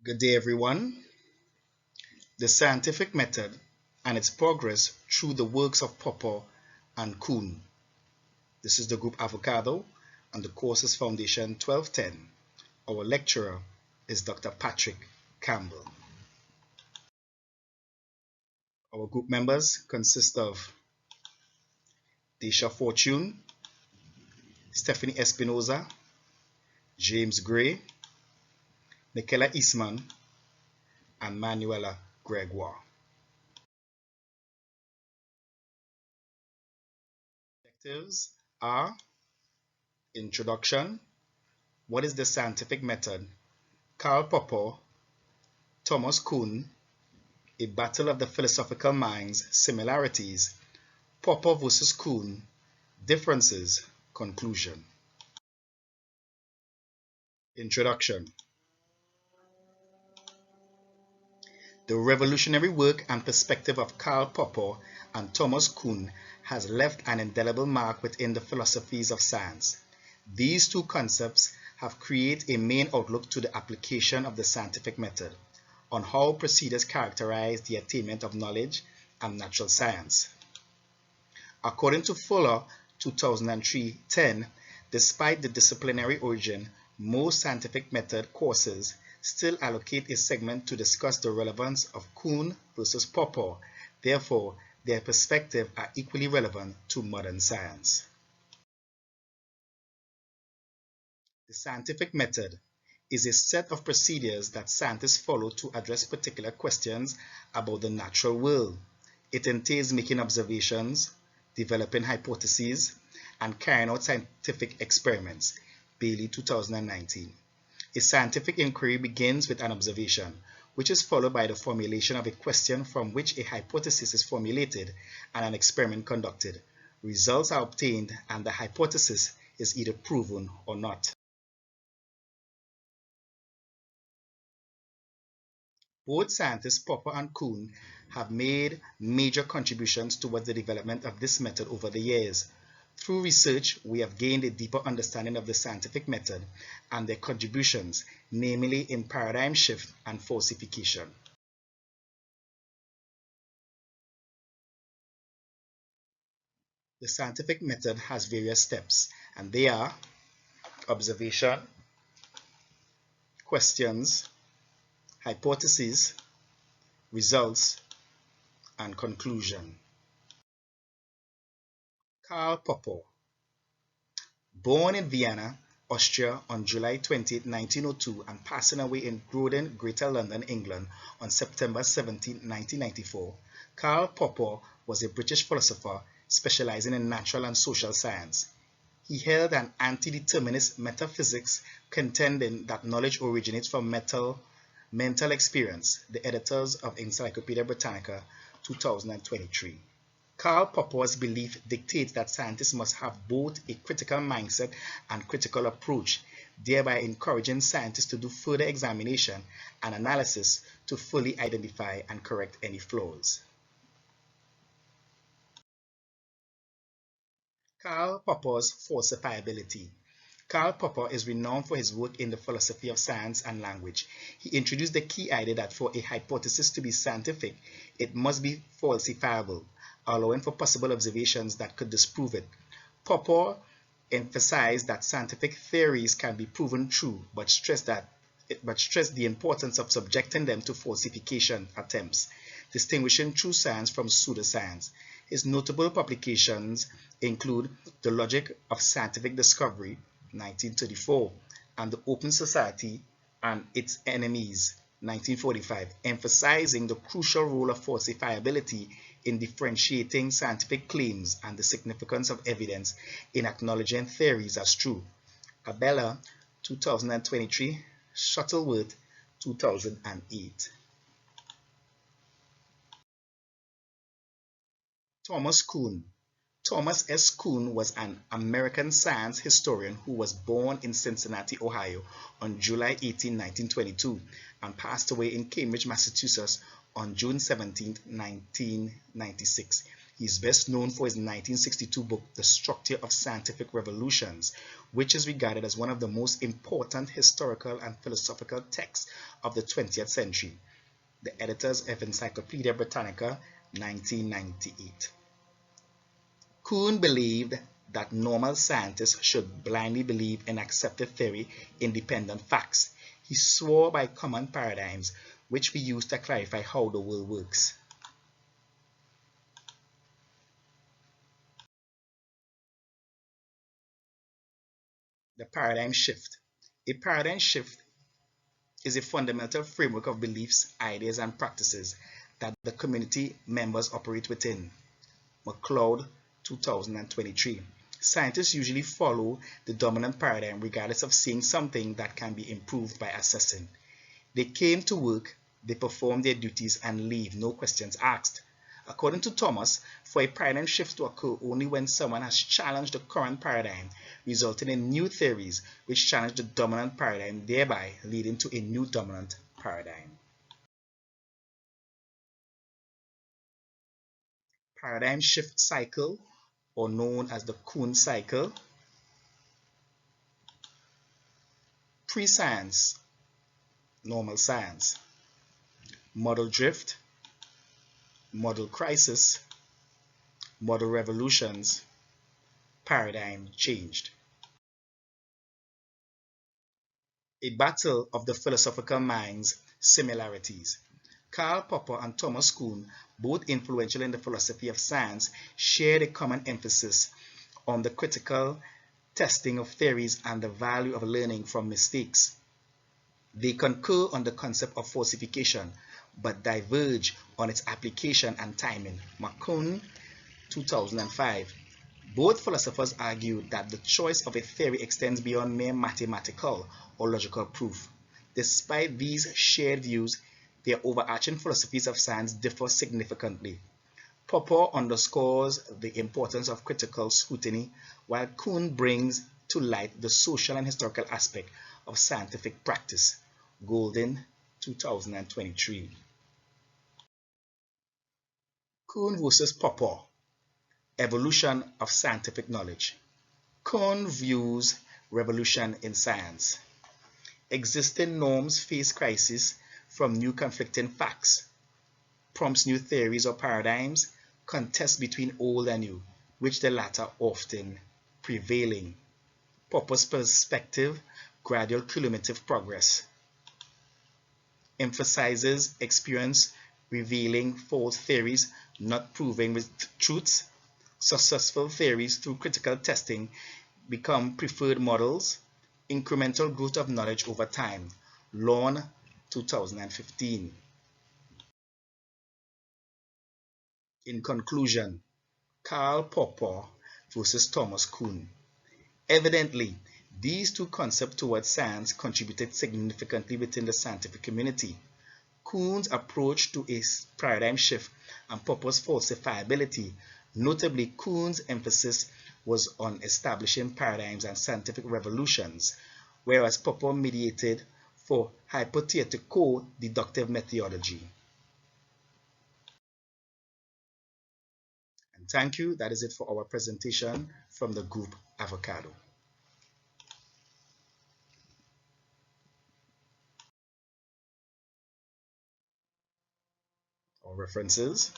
Good day, everyone. The scientific method and its progress through the works of Popper and Kuhn. This is the group Avocado, and the course is Foundation 1210. Our lecturer is Dr. Patrick Campbell. Our group members consist of Desha Fortune, Stephanie Espinoza, James Gray, Michaela Eastman, and Manuela Gregoire. Objectives are Introduction, what is the scientific method, Karl Popper, Thomas Kuhn, a battle of the philosophical minds, similarities, Popper versus Kuhn, differences, conclusion. Introduction. The revolutionary work and perspective of Karl Popper and Thomas Kuhn has left an indelible mark within the philosophies of science. These two concepts have created a main outlook to the application of the scientific method on how procedures characterize the attainment of knowledge and natural science. According to Fuller, 2003-10, despite the disciplinary origin, most scientific method courses still allocate a segment to discuss the relevance of Kuhn versus Popper. Therefore, their perspectives are equally relevant to modern science. The scientific method is a set of procedures that scientists follow to address particular questions about the natural world. It entails making observations, developing hypotheses, and carrying out scientific experiments. Bailey, 2019. A scientific inquiry begins with an observation, which is followed by the formulation of a question from which a hypothesis is formulated and an experiment conducted. Results are obtained and the hypothesis is either proven or not. Both scientists, Popper and Kuhn, have made major contributions towards the development of this method over the years. Through research, we have gained a deeper understanding of the scientific method and their contributions, namely in paradigm shift and falsification. The scientific method has various steps, and they are observation, questions, hypotheses, results, and conclusion. Karl Popper, born in Vienna, Austria on July 20, 1902 and passing away in Croydon, Greater London, England on September 17, 1994, Karl Popper was a British philosopher specializing in natural and social science. He held an anti-determinist metaphysics, contending that knowledge originates from mental experience. The editors of Encyclopedia Britannica, 2023. Karl Popper's belief dictates that scientists must have both a critical mindset and critical approach, thereby encouraging scientists to do further examination and analysis to fully identify and correct any flaws. Karl Popper's falsifiability. Karl Popper is renowned for his work in the philosophy of science and language. He introduced the key idea that for a hypothesis to be scientific, it must be falsifiable, allowing for possible observations that could disprove it. Popper emphasized that scientific theories can be proven true, but stressed the importance of subjecting them to falsification attempts, distinguishing true science from pseudoscience. His notable publications include The Logic of Scientific Discovery, 1934, and The Open Society and Its Enemies, 1945, emphasizing the crucial role of falsifiability in differentiating scientific claims and the significance of evidence in acknowledging theories as true. Abella, 2023, Shuttleworth, 2008. Thomas Kuhn. Thomas S. Kuhn was an American science historian who was born in Cincinnati, Ohio on July 18, 1922 and passed away in Cambridge, Massachusetts on June 17, 1996. He is best known for his 1962 book, The Structure of Scientific Revolutions, which is regarded as one of the most important historical and philosophical texts of the 20th century. The editors of Encyclopedia Britannica, 1998. Kuhn believed that normal scientists should blindly believe in accepted theory independent facts. He swore by common paradigms, which we use to clarify how the world works. The paradigm shift. A paradigm shift is a fundamental framework of beliefs, ideas, and practices that the community members operate within. McLeod, 2023. Scientists usually follow the dominant paradigm regardless of seeing something that can be improved by assessing. They came to work, they perform their duties, and leave, no questions asked. According to Thomas, for a paradigm shift to occur only when someone has challenged the current paradigm, resulting in new theories which challenge the dominant paradigm, thereby leading to a new dominant paradigm. Paradigm shift cycle, or known as the Kuhn cycle. Pre-science, normal science. Model drift, model crisis, model revolutions, paradigm changed. A battle of the philosophical minds, similarities. Karl Popper and Thomas Kuhn, both influential in the philosophy of science, shared a common emphasis on the critical testing of theories and the value of learning from mistakes. They concur on the concept of falsification, but diverge on its application and timing. Kuhn, 2005. Both philosophers argued that the choice of a theory extends beyond mere mathematical or logical proof. Despite these shared views, their overarching philosophies of science differ significantly. Popper underscores the importance of critical scrutiny, while Kuhn brings to light the social and historical aspect of scientific practice. Golden, 2023. Kuhn versus Popper. Evolution of scientific knowledge. Kuhn views revolution in science. Existing norms face crisis from new conflicting facts, prompts new theories or paradigms, contest between old and new, which the latter often prevailing. Popper's perspective, gradual cumulative progress. Emphasizes experience revealing false theories, not proving with truths. Successful theories through critical testing become preferred models. Incremental growth of knowledge over time. Lawn, 2015. In conclusion, Karl Popper versus Thomas Kuhn. Evidently, these two concepts towards science contributed significantly within the scientific community. Kuhn's approach to a paradigm shift and Popper's falsifiability. Notably, Kuhn's emphasis was on establishing paradigms and scientific revolutions, whereas Popper mediated for hypothetico-deductive methodology. And thank you. That is it for our presentation from the group Avocado. Our references.